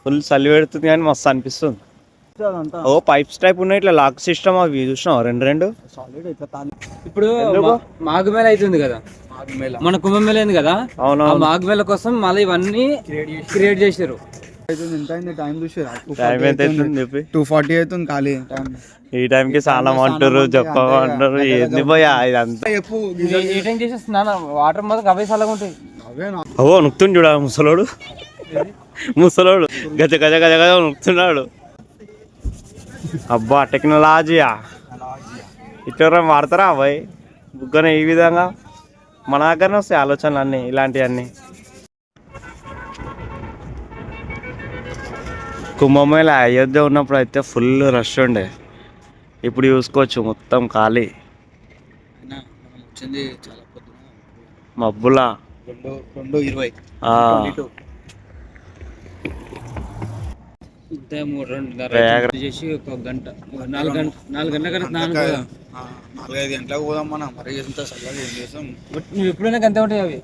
Full చలి పెడుతుంది కానీ మస్తు అనిపిస్తుంది. ఓ పైప్స్ టైప్ ఉన్నాయి ఇట్లా లాక్ సిస్టమ్ అవి చూసినావు రెండు ఇప్పుడు మాఘమేళ అవుతుంది కదా, మన కుంభమేళ అయింది కదా. అవును, మాఘమేళ కోసం మళ్ళీ ఇవన్నీ క్రియేట్ చేశారు. టైం 2:40 అవుతుంది ఖాళీ. ఈ టైంకి చాలా అంటారు చెప్పమంటారు ఏంది పోయా ఇదంతా ఏ టైం చేసేస్తున్నా వాటర్ మాత్రం అవే చల్లగా ఉంటాయి. అవో నొక్కుతుంది చూడ ముసలోడు గజ గజ గజ గజ నొక్కుతున్నాడు. అబ్బా టెక్నాలజీయా ఇట్లా వాడతారా అబ్బాయి బుగ్గన ఈ విధంగా మన దగ్గరనే వస్తాయి ఆలోచనలు అన్నీ ఇలాంటివన్నీ. కుంభమేళ అయోధ్య ఉన్నప్పుడు అయితే ఫుల్ రష్ ఉండే, ఇప్పుడు చూసుకోవచ్చు మొత్తం ఖాళీ. మబ్బులా 2:20 చేసి ఒక గంట 4 గంటల కన్నా 4-5 గంటలకు పోదాం మనం. మరి ఎంత చల్లగా ఏం చేస్తాం. నువ్వు ఎప్పుడైనా గంట ఉంటాయి అవి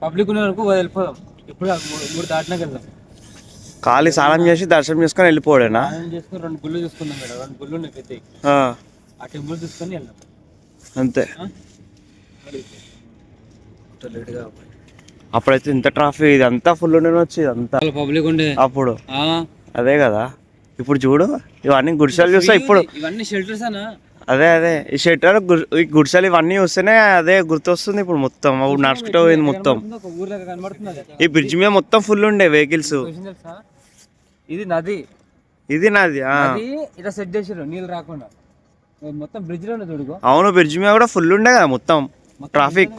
పబ్లిక్ ఉన్న వరకు వెళ్ళిపోదాం. ఎప్పుడు 3 దాటినాక వెళ్దాం. ఖాళీ స్నానం చేసి దర్శనం చేసుకొని వెళ్ళిపోడేనా? చేసుకుని 2 గుళ్ళు చూసుకుందాం మేడం. 2 గుళ్ళు ఉన్నాయి పెద్దవి, ఆ టెంపుల్ తీసుకొని వెళ్దాం అంతే. అప్పుడైతే ఇంత ట్రాఫిక్ ఇదంతా ఫుల్ ఉండేది వచ్చి ఇదంతా పబ్లిక్ ఉండే అప్పుడు. అదే కదా ఇప్పుడు చూడు ఇవన్నీ గుడిసెలు చూస్తా ఇప్పుడు ఇవన్నీ షెల్టర్స్ అనా. అదే ఈ షెల్టర్ ఈ గుడిసెలు ఇవన్నీ చూస్తేనే అదే గుర్తొస్తుంది. ఇప్పుడు మొత్తం అప్పుడు నడుచుకుంటూ పోయింది మొత్తం. ఈ బ్రిడ్జ్ మీద మొత్తం ఫుల్ ఉండే వెహికల్స్. ఇది నది, ఇలా సెట్ చేసారు నీళ్ళు రాకుండా మొత్తం బ్రిడ్జ్ లో చూడుకో. అవును బ్రిడ్జ్ మీద కూడా ఫుల్ ఉండే కదా మొత్తం ట్రాఫిక్.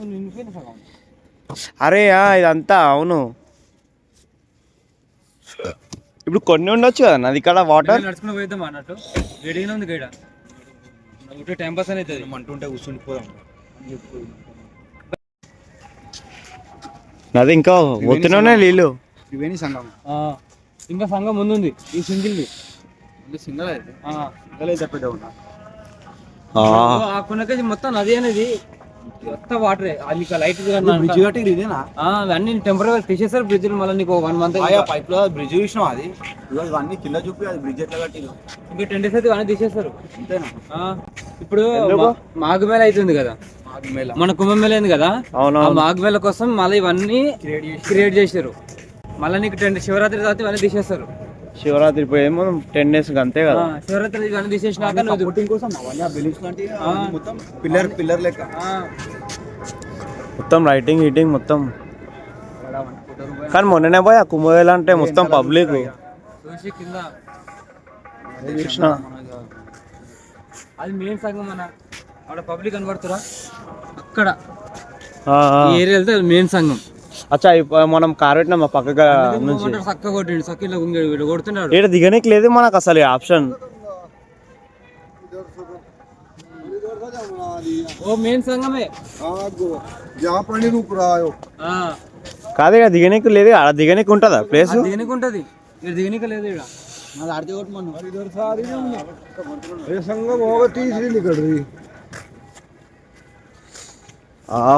అరే ఇదంతా అవును. ఇప్పుడు కొన్ని ఉండొచ్చు కదా నది ఇక్కడ వాటర్ నడుచుకుని పోయిద్దాం అన్నట్టు రెడీగా ఉంది గైడ. టైం పాస్ అనేది అంటుంటే కూర్చుండిపోదాం. నది ఇంకా పోతూనే నీళ్ళు. త్రివేణి సంఘం ఇంకా సంఘం ముందుంది. ఈ సింగిల్ సింగల్ అయితే మొత్తం నది అనేది మొత్తం వాటరే. అది లైట్ బ్రిడ్జ్ కట్టి ఇదేనా అన్ని టెంపరీ తీసేసారు బ్రిడ్జ్. మళ్ళీ నీకు 1 మంత్ పైప్ లో బ్రిడ్జ్ చూసినాం. అది ఇవన్నీ కింద చూపి అది బ్రిడ్జ్ ఎట్లా కట్టి ఇంకా 10 days అయితే ఇవన్నీ తీసేస్తారు అంతేనా. ఇప్పుడు మాఘమేళ అవుతుంది కదా, మన కుంభమేళ అయింది కదా. ఆ మాఘమేళ కోసం మళ్ళీ ఇవన్నీ క్రియేట్ చేశారు. మళ్ళీ నీకు శివరాత్రి తర్వాత ఇవన్నీ తీసేస్తారు. శివరాత్రి ఇప్పుడు ఏమో 10 days అంతే కదా. శివరాత్రి ఇవన్నీ తీసేసినాక పిల్లర్ లెక్క మొత్తం లైటింగ్ హీటింగ్ మొత్తం. కానీ మొన్ననే పోయి ఆ కుంభమేళ అంటే మొత్తం పబ్లిక్ కింద కృష్ణ. అది మెయిన్ సంఘం మన అక్కడ పబ్లిక్ కనబడుతురా అక్కడ ఈ ఏరియా వెళ్తే మెయిన్ సంఘం. అచ్చా మనం కార్ పెట్టినా మా పక్కగా నుంచి చక్క కొట్టిండు చక్కలో కొడుతున్నాడు. ఇక్కడ దిగనికి లేదు మనకు అసలు ఆప్షన్. ఓ మెయిన్ సంఘమే కాదు ఇక దిగనికి లేదు. ఆడ దిగనికి ఉంటుందా ప్లేస్? దిగనికి ఉంటుంది, ఇక్కడ దిగనికి లేదు.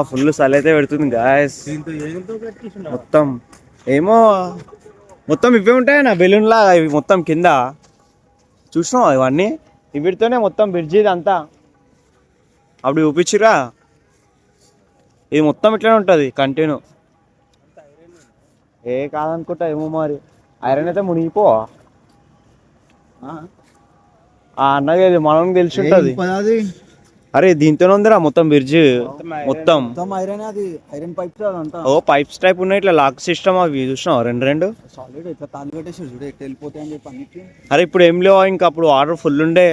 ఫుల్ చలి అయితే పెడుతుంది గాయస్. మొత్తం ఏమో మొత్తం ఇవే ఉంటాయన్నా బెలూన్ లాగా ఇవి మొత్తం కింద చూసినావా ఇవన్నీ. వీటితోనే మొత్తం బ్రిడ్జ్ ఇది అంతా అప్పుడు చూపించిరా. ఇది మొత్తం ఇట్లానే ఉంటుంది కంటిన్యూ. కాదనుకుంటా ఏమో మరి. ఐరన్ అయితే మునిగిపోవా అన్నది మనం తెలిసి ఉంటుంది. అరే దీంతోనే ఉందిరా మొత్తం బ్రిడ్జ్ మొత్తం. ఐరన్ పైప్స్ ఓ పైప్స్ టైప్ ఉన్నాయి ఇట్లా లాక్ సిస్టమ్ అవి చూసినావు రెండు. అరే ఇప్పుడు ఏం లేవా ఇంకా, అప్పుడు వాటర్ ఫుల్ ఉండే.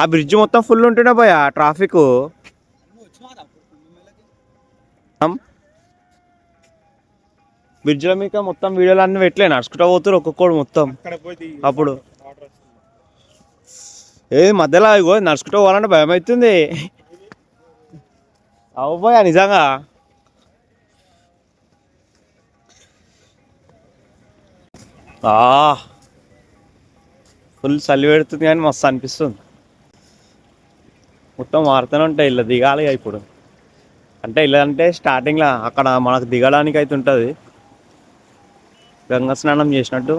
ఆ బ్రిడ్జ్ మొత్తం ఫుల్ ఉంటుండే పోయి ఆ ట్రాఫిక్. బ్రిడ్జ్లో మీకు మొత్తం వీడియోలు అన్నీ పెట్టలే నడుచుకుంటా పోతారు ఒక్కొక్కడు మొత్తం. అప్పుడు మధ్యలో ఇగో నడుచుకుంటూ పోవాలంటే భయం అవుతుంది. అవ్వబోయా నిజంగా. ఫుల్ చలి పెడుతుంది కానీ మస్తు అనిపిస్తుంది. మొత్తం మారుతూనే ఉంటాయి ఇలా దిగాలి ఇప్పుడు. అంటే ఇలా అంటే స్టార్టింగ్లో అక్కడ మనకు దిగడానికి అయితే ఉంటుంది, గంగా స్నానం చేసినట్టు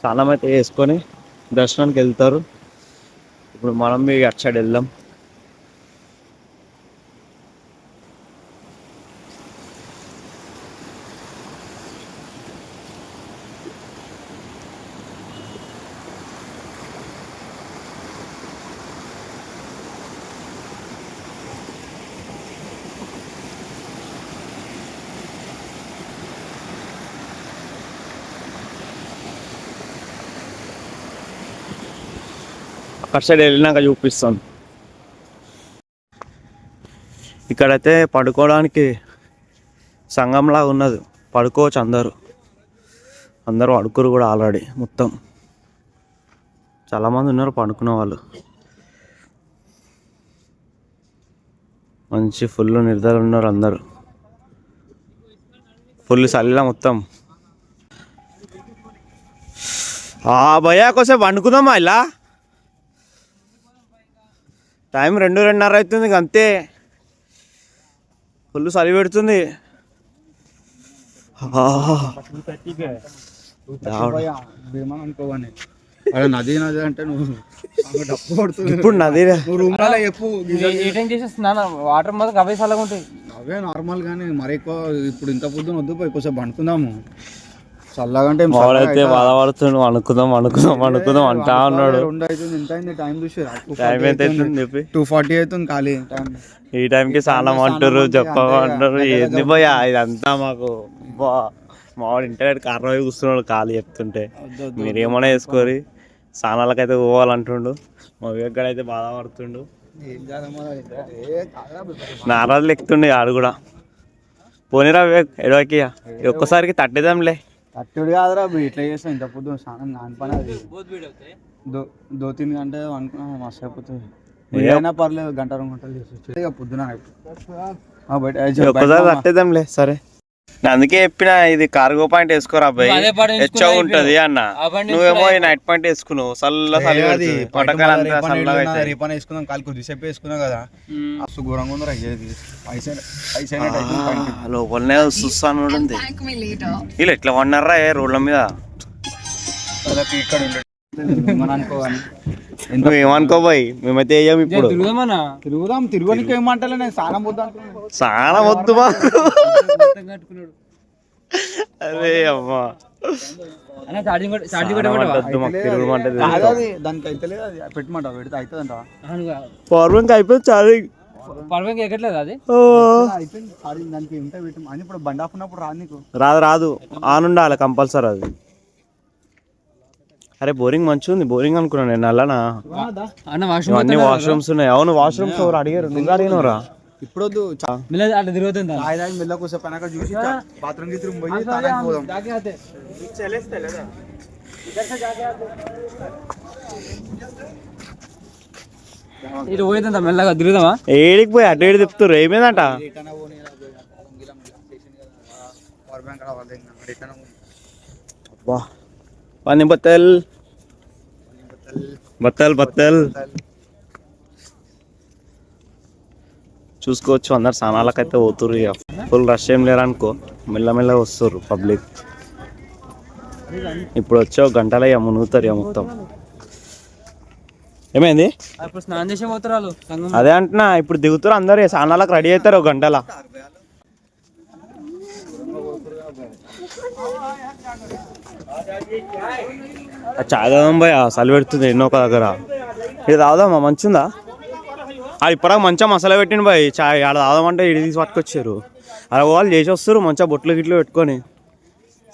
స్నానం అయితే వేసుకొని దర్శనానికి వెళ్తారు. ఇప్పుడు మనం అటు సైడ్ వెళ్దాం. అటు సైడ్ వెళ్ళినాక చూపిస్తాను. ఇక్కడైతే పడుకోవడానికి సంఘంలా ఉన్నది, పడుకోవచ్చు అందరూ అడుకురు కూడా ఆల్రెడీ. మొత్తం చాలామంది ఉన్నారు పడుకునే వాళ్ళు. మంచి ఫుల్ నిద్రలు ఉన్నారు అందరూ, ఫుల్ చలిలా మొత్తం. భయ్యా కోసం వండుకుందామా ఇలా? టైం 2:30 అవుతుంది అంతే, ఫుల్ చలి పెడుతుంది. నది నది అంటే నువ్వు ఇప్పుడు నది వాటర్ మొత్తం అవే చల్లగా ఉంటాయి. అవే నార్మల్ గానీ మరి ఎక్కువ ఇప్పుడు ఇంత పొద్దున వద్దు పోయి కొంచెం పండుకుందాము. చల్లగా అంటే వాడైతే బాధపడుతుండు, అనుకుందాం అంటా ఉన్నాడు. 2 అవుతుంది. ఎంత అయింది టైం చూసి? టైం ఎంత అవుతుంది చెప్పి? 2:40 అవుతుంది ఖాళీ టైం. ఈ టైంకి స్నానం అంటారు, చెప్పమంటారు, ఏంది పోయా ఇదంతా మాకు. మావాడు ఇంటర్నెట్ కారణం పోయి కూర్చున్నాడు ఖాళీ చెప్తుంటే. మీరేమన్నా వేసుకోరి, స్నానాలకైతే పోవాలంటుండు. మా వివేక్ అయితే బాధపడుతుండు, నారాజులు ఎక్కుతుండే ఆడు కూడా. పోనీరా వివేక్, ఎడవకి ఒక్కసారికి తట్టేదాంలే. తట్టుడు కాదురా ఇట్లా చేస్తాం ఇంత పొద్దున స్నానం నాని పని. అది 2-3 గంటలు అనుకున్నా మస్తు అయిపోతుంది. ఏదైనా పర్లేదు, 1-2 గంటలు చేసి పొద్దున ఒక్కసారి తట్టేద్దాంలే. సరే, అందుకే చెప్పిన ఇది కార్గో పాయింట్ వేసుకోరా అబ్బాయి, హెచ్చ ఉంటది అన్న. నువ్వేమో నైట్ పాయింట్ వేసుకున్నావు, రీపన్ వేసుకున్నాం, కాలు కొద్దిసేపు వేసుకున్నావు కదా, అసలు ఘోరంగా ఉందిరా. లోపలనే చూస్తాను వీళ్ళు ఎట్లా పడినారా రోడ్ల మీద. ఇక్కడ నువ్వేమనుకో బాయ్, మేమైతే వేయం. ఇప్పుడు తిరుగుదాం, తిరుగునికి ఏమంటలే, నేను స్నానం వద్దు స్నానం వద్దు బా. అరే అమ్మా, దానికి అయితే లేదు, అది పెట్టమంట పెడితే అవుతుందంట. పవర్ బ్యాంక్ అయిపోయింది, ఛార్జింగ్ ఎక్కట్లేదు అది అయిపోయింది. దానికి ఉంటాయి పెట్టు అని. ఇప్పుడు బండి ఆఫ్ ఉన్నప్పుడు రాదు నీకు? రాదు ఆన్ ఉండాలి కంపల్సరీ అది. అరే బోరింగ్ మంచిగా ఉంది, బోరింగ్ అనుకున్నాను నేను. అల్లనా అన్ని వాష్రూమ్స్ ఉన్నాయి. అవును, వాష్రూమ్స్ ఎవరు అడిగారు? నువ్వు అడిగినవరా? ఇప్పుడు వద్దు, అట్లా తిరుగుతుంది. మెల్ల కోసం పైన చూసి బాత్రూమ్ గీత్రూమ్ పోయి తాగడానికి పోదాం. ఇటు పోయిందంట, మెల్లగా తిరుగుదామా? ఏడికి పోయి అటు ఏడు తిప్పుతారు, ఏమేదంట? పానీ బత్తల్ చూసుకోవచ్చు. అందరు స్నానాలకైతే పోతుర్రు. ఇక ఫుల్ రష్ ఏం లేరనుకో, మెల్లమెల్లగా వస్తారు పబ్లిక్. ఇప్పుడు వచ్చే 1 గంటలో ఇక మునుగుతారు ఇక మొత్తం. ఏమైంది? స్నానం చేసే పోతారు వాళ్ళు. అదే అంటున్నా, ఇప్పుడు దిగుతారు అందరు, స్నానాలకు రెడీ అవుతారు 1 గంటలో. చాయ్ తాగుదాం భయ, చలి పెడుతుంది ఎన్నో ఒక దగ్గర. ఇది తాగుదామా? మంచిగా అది ఇప్పటిదాకా మంచిగా మసాలా పెట్టిండు బాయ్ చాయ్. ఆడ తాగుదామంటే ఇడి తీసి పట్టుకొచ్చారు. అలా వాళ్ళు చేసి వస్తారు మంచిగా, బొట్లు గిట్లు పెట్టుకొని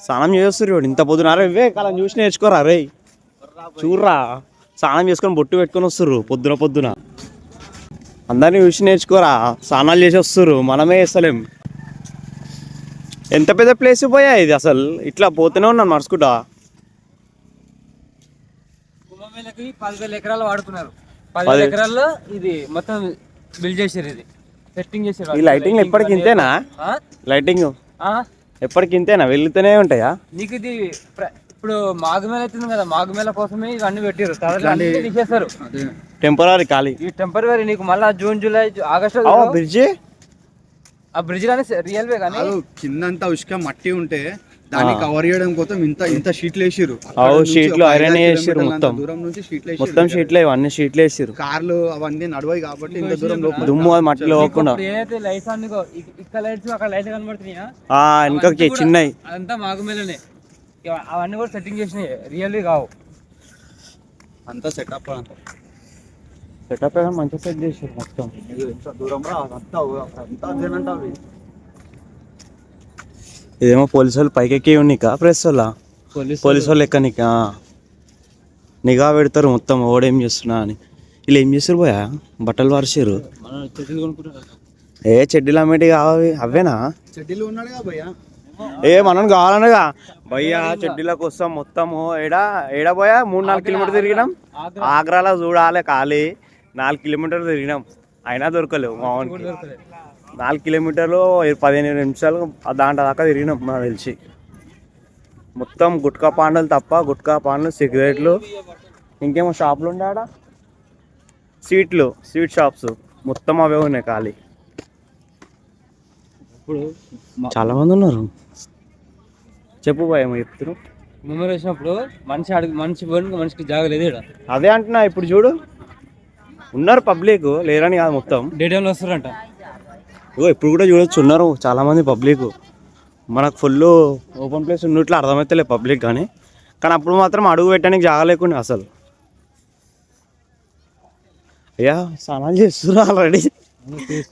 స్నానం చేసి వస్తారు. ఇంత పొద్దున అరే ఇవే కాలం చూసి నేర్చుకోరా రే, చూర్రా స్నానం చేసుకొని బొట్టు పెట్టుకొని వస్తారు పొద్దున. అందరినీ చూసి నేర్చుకోరా, స్నానాలు చేసి వస్తారు, మనమే చేస్తలేం. ఎంత పెద్ద ప్లేస్ పోయా ఇది, అసలు ఇట్లా పోతూనే ఉన్నాను నడుచుకుంటా. 10,000 ఎకరాలు వాడుకున్నారు. 10,000 ఎకరాల్లో ఇది మొత్తం బిల్డ్ చేశారు, ఇది సెట్టింగ్ చేశారు. ఈ లైటింగ్ ఎప్పటికి ఇంతేనా? లైటింగ్ ఎప్పటికి ఇంతేనా? వెళ్తూనే ఉంటాయా? నీకు ఇది ఇప్పుడు మాఘమేళ అవుతుంది కదా, మాఘమేళ కోసమే ఇవన్నీ పెట్టారు. తర్వాత తీసేస్తారు, టెంపరీ ఖాళీ. ఈ టెంపరీ నీకు మళ్ళీ జూన్ జూలై ఆగస్టు బ్రిడ్జి ఆ బ్రిడ్జ్ కానీ రియల్ వే కానీ కిందంతా ఉష్క మట్టి ఉంటే దాన్ని కవర్ చేయడం కోసం ఇంత షీట్లు వేసిరు. షీట్లు ఐరన్ వేసిరు మొత్తం దూరం నుంచి షీట్లు మొత్తం షీట్లు ఇవన్నీ షీట్లు వేసిరు. కార్లు అవన్నీ నడవాయి కాబట్టి ఇంత దూరం దుమ్ము అది మట్టిలో పోకుండా ఏదైతే లైట్స్ అందుకో ఇక్కడ లైట్స్ అక్కడ లైట్స్ కనబడుతున్నాయా ఇంకా చిన్నవి అదంతా మాగుమేలనే. అవన్నీ కూడా సెట్టింగ్ చేసినాయి, రియల్లీ కావు. అంతా సెటప్ సెటప్ మంచిగా సెట్ చేసారు మొత్తం. దూరం అంతా ఇదేమో పోలీసు వాళ్ళు పైకి ఎక్కి నీకా ప్రెస్ వాళ్ళ పోలీసు వాళ్ళు ఎక్కనికా నిఘా పెడతారు మొత్తం ఓడేం చేస్తున్నా అని. వీళ్ళు ఏం చేస్తారు పోయా బట్టలు వారిసారు. చెడ్డీలు అమ్మేటి కావాలి అవేనా చెడ్డీలు ఉన్నాడుగా భయ్యా. మనం కావాలనగా భయ్యా చెడ్డీలకు వస్తాం మొత్తము ఏడా పోయా 3-4 కిలోమీటర్లు తిరిగినాం. ఆగ్రాలో చూడాలి ఖాళీ 4 కిలోమీటర్లు తిరిగినాం అయినా దొరకలేవు. మామూలుకి 4 కిలోమీటర్లు 15 నిమిషాలు దాంట్లో దాకా తిరిగినాం నాకు తెలిసి. మొత్తం గుట్కా పాండలు తప్ప గుట్కా పాండలు సిగరెట్లు ఇంకేమో షాపులు ఉండాడ స్వీట్ షాప్స్ మొత్తం అవే ఉన్నాయి ఖాళీ. ఇప్పుడు చాలా మంది ఉన్నారు. చెప్పు భయ ఏమో చెప్తారు. మెమరీ వచ్చినప్పుడు మనిషికి జాగలేదు ఇక్కడ. అదే అంటున్నా ఇప్పుడు చూడు ఉన్నారు పబ్లిక్ లేరని కాదు మొత్తం డే టైంలో వస్తారంట. ఇప్పుడు కూడా చూడొచ్చు ఉన్నారు చాలా మంది పబ్లిక్. మనకు ఫుల్ ఓపెన్ ప్లేస్ ఉన్నట్లు అర్థమవుతలే పబ్లిక్ కానీ అప్పుడు మాత్రం అడుగు పెట్టడానికి జాగా లేకుండా అసలు. అయ్యా స్నానాలు చేస్తున్నారు ఆల్రెడీ.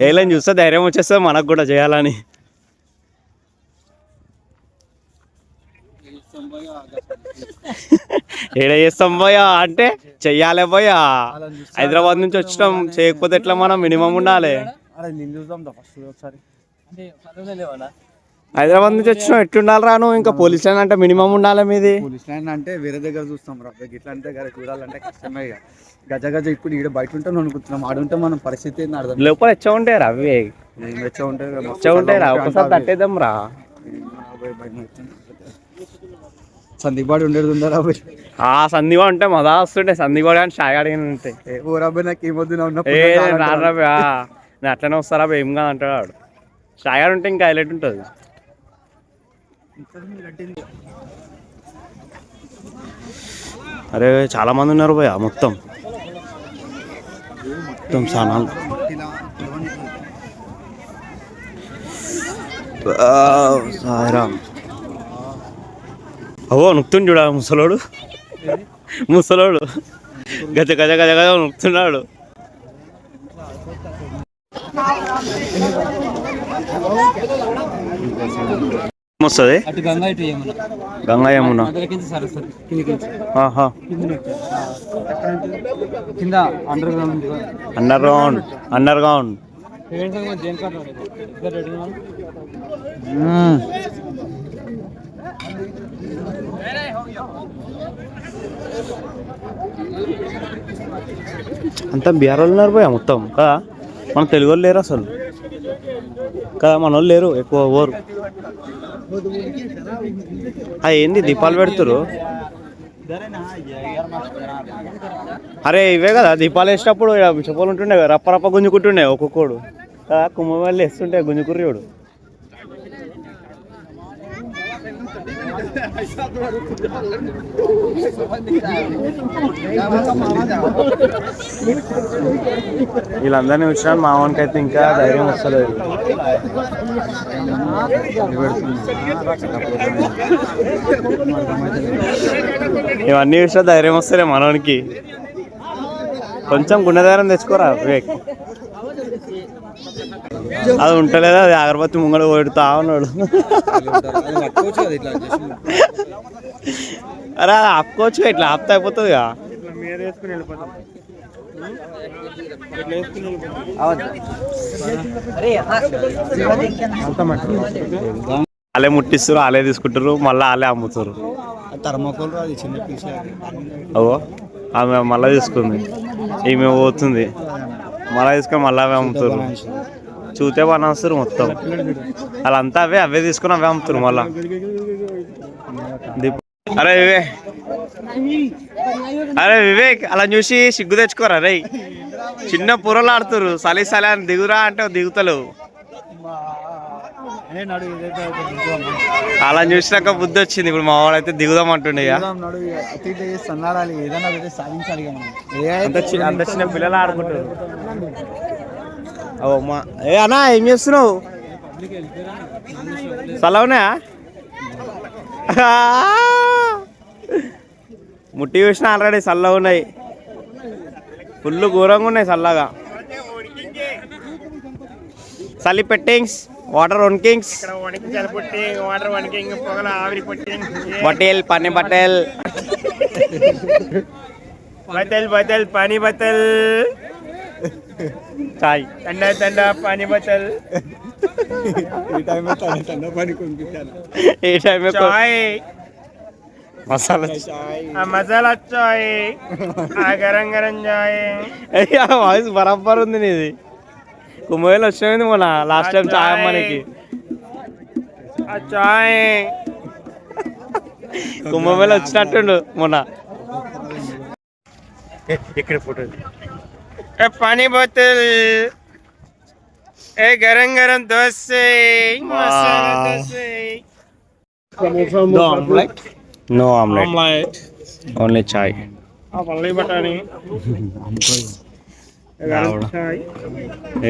ఏళ్ళని చూస్తే ధైర్యం వచ్చేస్తుంది మనకు కూడా చేయాలని. ఏడ చేస్తాం పోయా అంటే చెయ్యాలే పోయా. హైదరాబాద్ నుంచి వచ్చినాం చేయకపోతే ఎట్లా మనం మినిమం ఉండాలి. హైదరాబాద్ నుంచి వచ్చినాం ఎట్లుండాలి రాను ఇంకా పోలీస్ లైన్ అంటే మినిమం ఉండాలి మీది. పోలీస్ లైన్ అంటే వేరే దగ్గర చూస్తాం రా ఇట్లా అంటే చూడాలంటే కష్టమే. గజ ఇప్పుడు ఇక్కడ బయట ఉంటే అనుకుంటున్నాం ఆడుంటే మనం పరిస్థితి అర్థం. లోపల ఎచ్చ ఉంటాయి రా అవి ఎచ్చ ఉంటాయి రా ఒకసారి తట్టేద్దాం రా. సందీపాడు ఉండేది ఉందా సందీపాడు ఉంటే మజా వస్తుంటే సందీపాడు కానీ షాయ్ అడిగిన ఉంటాయి. ఊరాబాయ్ నాకు ఏమొద్దు నేను అట్లనే వస్తారా ఏం కాదు అంటాడు వాడు. షాయ్ ఉంటే ఇంకా హైలైట్ ఉంటుంది. అరే చాలా మంది ఉన్నారు భయ మొత్తం స్నానాలు. సాయిరామ్ అవో నొక్కుతుంది చూడ ముసలోడు గజ గజ గజ గజ నొక్కుతున్నాడు. వస్తుంది గంగా యమున అండర్ గ్రౌండ్ అంతా బీహార్ వాళ్ళు ఉన్నారు పోయా మొత్తం కదా. మన తెలుగు వాళ్ళు లేరు అసలు కదా. మన వాళ్ళు లేరు ఎక్కువ ఓవరు. ఏంది దీపాలు పెడుతురు. అరే ఇవే కదా దీపాలు వేసేటప్పుడు చెప్పలు ఉంటుండే రప్ప రప్ప గుంజుకుంటుండే ఒక్కొక్కడు కదా. కుంభమేళ వేస్తుంటే గుంజుకుర్రియోడు. వీళ్ళందరినీ వచ్చినా మామూలుకి అయితే ఇంకా ధైర్యం వస్తలేదు. ఇవన్నీ చూసినా ధైర్యం వస్తలే మనోనికి. కొంచెం గుండె ధైర్యం తెచ్చుకోరా వివేక్. అది ఉంటలేదా అది అగరబత్తి ముంగడ కొడుతా ఉన్నాడు. అరే అది ఆపుకోవచ్చు ఇట్లా ఆపుతా అయిపోతుంది. వాళ్ళే ముట్టిస్తారు వాళ్ళే తీసుకుంటారు మళ్ళీ వాళ్ళే అమ్ముతారు. అవో ఆమె మళ్ళీ తీసుకుంది ఈమె పోతుంది మళ్ళీ తీసుకొని మళ్ళీ అవే అమ్ముతారు. చూతే పని వస్తారు మొత్తం వాళ్ళంతా అవే తీసుకుని అవే అమ్ముతారు మళ్ళా. అరే వివేక్ అలా చూసి సిగ్గు తెచ్చుకోరా రే. చిన్న పొరలు ఆడుతురు సలి అని దిగురా అంటే దిగుతలేవు. అలా చూసినాక బుద్ధి వచ్చింది. ఇప్పుడు మా వాడైతే దిగుదాం అంటుండే ఇక. అంత చిన్న పిల్లలు ఆడుకుంటారు. ఓ మా ఏ అన్నా ఏం చేస్తున్నావు? చల్లవునా? ముట్టి చూసిన ఆల్రెడీ చల్లగా ఉన్నాయి, ఫుల్ ఘోరంగా ఉన్నాయి చల్లగా. చలి పెట్టింగ్స్ వాటర్ వన్కింగ్స్ బటేల్ పానీ బటేల్ బటల్ బటల్ పానీ బటల్ చాయ్ ठंडा ठंडा पानी बोतल ये टाइम में चाय मसाला चाय मसाला चाय गरम गरम चाय వాయిస్ బరాబర్ ఉంది నీది. కుంభవేలు వచ్చింది మొన్న లాస్ట్ టైం చాయ్ అమ్మనికి. చాయ్ కుంభవేలు వచ్చినట్టుండు మొన్న. ఇక్కడ ఫోటో पानी बोतल गरम गरम डोसे no omelette only chai only batani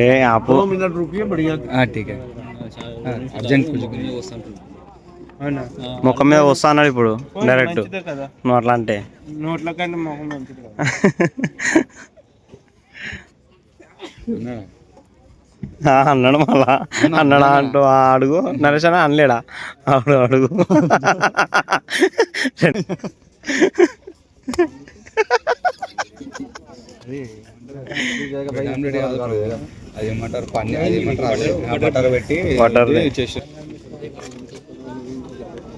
ए आप 2 मिनट रुकिए बढ़िया. हाँ ठीक है अर्जेंट कुछ ముఖం మీద వస్తా అన్నాడు ఇప్పుడు డైరెక్ట్. నువ్వు అట్లా అంటే నోట్ల కంటే ముఖం మంచిది అన్నాడు. మళ్ళా అన్నాడా అంటూ అడుగు నరేష్ అని అనలేడా? అప్పుడు అడుగు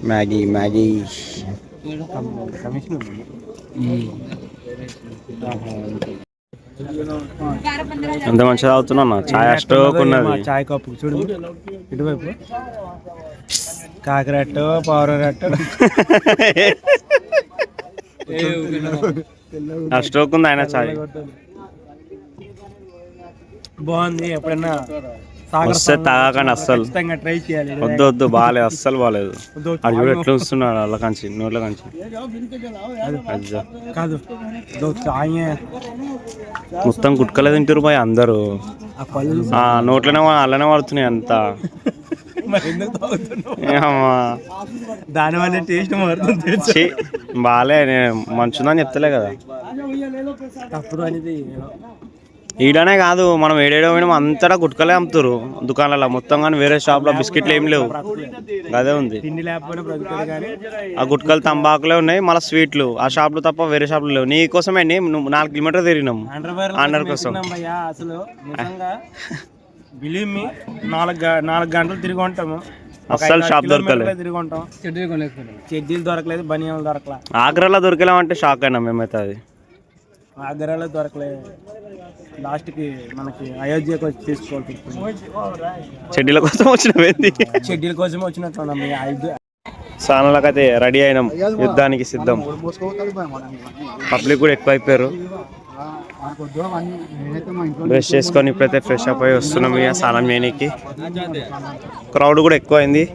మ్యాగీ మ్యాగీ ఎంత మంచిగా తాగుతున్నా. చాయ్ స్టోక్ ఉన్నది. చాయ్ కప్పు చూడు ఇటువైపు కాకరట్టు పౌరట్టు ఆ స్టోక్ ఉంది ఆయన చాయ్ బాగుంది. ఎప్పుడైనా వస్తే తాగాకండి అస్సలు. ట్రై చేయాలి. వద్దు వద్దు బాగాలేదు, అస్సలు బాగాలేదు. అది కూడా ఎట్లా వస్తున్నాడు అల్ల కంచి నోట్ల కంచి. కాదు మొత్తం గుట్కలే తింటారు పోయి అందరూ. నోట్లోనే అల్లనే పడుతున్నాయి అంతా. దానివల్ల టేస్ట్ మారుతుంది. బాగాలే, నేను మంచుందని చెప్తలే కదా. అప్పుడు అనేది ఈడనే కాదు, మనం ఏడేడో పోయినా అంతటా గుట్కలే అమ్ముతారు దుకాణాలలో మొత్తం. కానీ వేరే షాప్లో బిస్కెట్లు ఏం లేవు, అదే ఉంది. ఆ గుట్కలు తంబాకులే ఉన్నాయి, మళ్ళీ స్వీట్లు ఆ షాప్లో తప్ప వేరే షాప్లో లేవు. నీ కోసమే నువ్వు 4 కిలోమీటర్లు తిరిగినాం ఆండర్ కోసం. అసలు బిలీవ్ మీ 4 గంటలు తిరిగి ఉంటాము, అస్సలు షాప్ దొరకలేదు. తిరిగి ఉంటాం, చెడ్డీలు దొరకలేదు, బనియాలు దొరకలేదు. ఆగ్రాలో దొరికేలామంటే షాక్ అయినా మేమైతే. అది ఆగ్రాలో దొరకలేదు. లాస్ట్కి మనకి అయోధ్యకు వచ్చి తీసుకోవాలి. చెడ్డీల కోసం వచ్చినవేంది? చెడ్డీల కోసం వచ్చినట్టు స్నానాలకైతే రెడీ అయినాం, యుద్ధానికి సిద్ధం. పబ్లిక్ కూడా ఎక్కువ అయిపోయారు. బ్రష్ చేసుకొని ఇప్పుడైతే ఫ్రెష్ అప్ అయి వస్తున్నాం ఇక స్నానం చేయడానికి. క్రౌడ్ కూడా ఎక్కువ అయింది.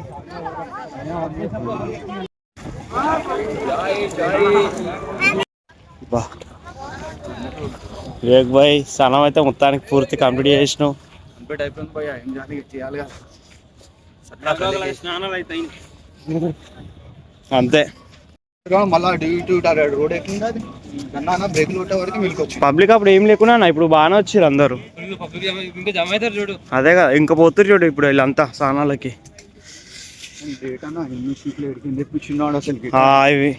వివేక్ భాయ్ స్నానం అయితే మొత్తానికి పూర్తి కంప్లీట్ చేసినాం. అంతే. పబ్లిక్ అప్పుడు ఏం లేకున్నా ఇప్పుడు బాగానే వచ్చారు అందరు. అదే కదా, ఇంకా పోతురు చూడు ఇప్పుడు వీళ్ళంతా స్నానాలకి. ఇవి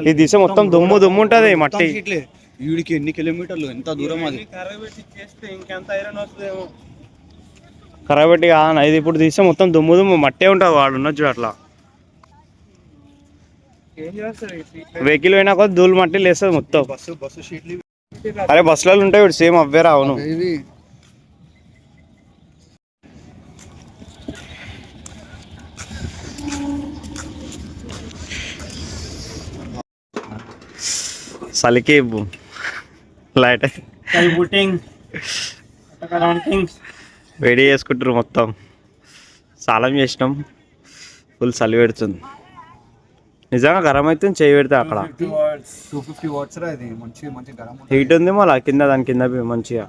ఈ దిశ మొత్తం దుమ్ము దుమ్ము ఉంటది, మట్టి. వీడికి ఎన్ని కిలోమీటర్లు, ఎంత దూరం అది. కరాబెట్టి కాదన్న ఇది, ఇప్పుడు తీస్తే మొత్తం దుమ్ము దుమ్ము మట్టే ఉంటుంది. వాడు ఉన్నది చూడు అట్లా. వెహికల్ పోయినా కొద్ది ధూళి మట్టి లేస్తుంది మొత్తం. అరే బస్సులలో ఉంటాయి ఇప్పుడు సేమ్ అవ్వేరా. అవును, చలికి లైట్ వేడి చేసుకుంటారు మొత్తం. సాలం చేసినాం, ఫుల్ చలి పెడుతుంది. నిజంగా గరం అవుతుంది చేయి పెడితే అక్కడ. 250 వాట్స్ రా ఇది, మంచి మంచి గరం హీట్ ఉంది మళ్ళీ కింద, దాని కింద మంచిగా.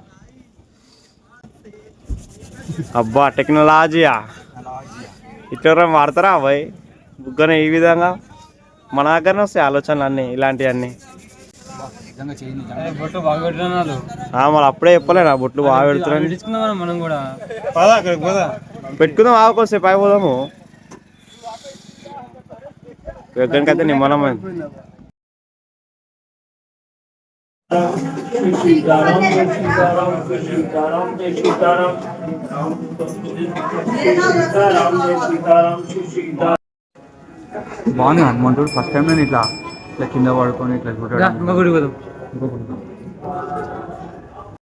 అబ్బా టెక్నాలజీయా ఇట్లా వాడతారా అబ్బాయి బుగ్గన ఈ విధంగా? మన దగ్గరనే వస్తాయి ఆలోచనలు అన్నీ ఇలాంటివన్నీ. బొట్టు బాగా పెడుతున్నారు. మళ్ళీ అప్పుడే చెప్పలే నా బొట్లు బాగా పెడుతున్నాను. పెట్టించుకుందాం మనం కూడా. పెట్టుకుందాం ఆకోసేపు అయిపోదాము. ఎక్కడికైతే నిమ్మలమైంది. బాగుంది హనుమంతుడు. ఫస్ట్ టైం నేను ఇట్లా కింద పడుకొని ఇట్లా చూడడం.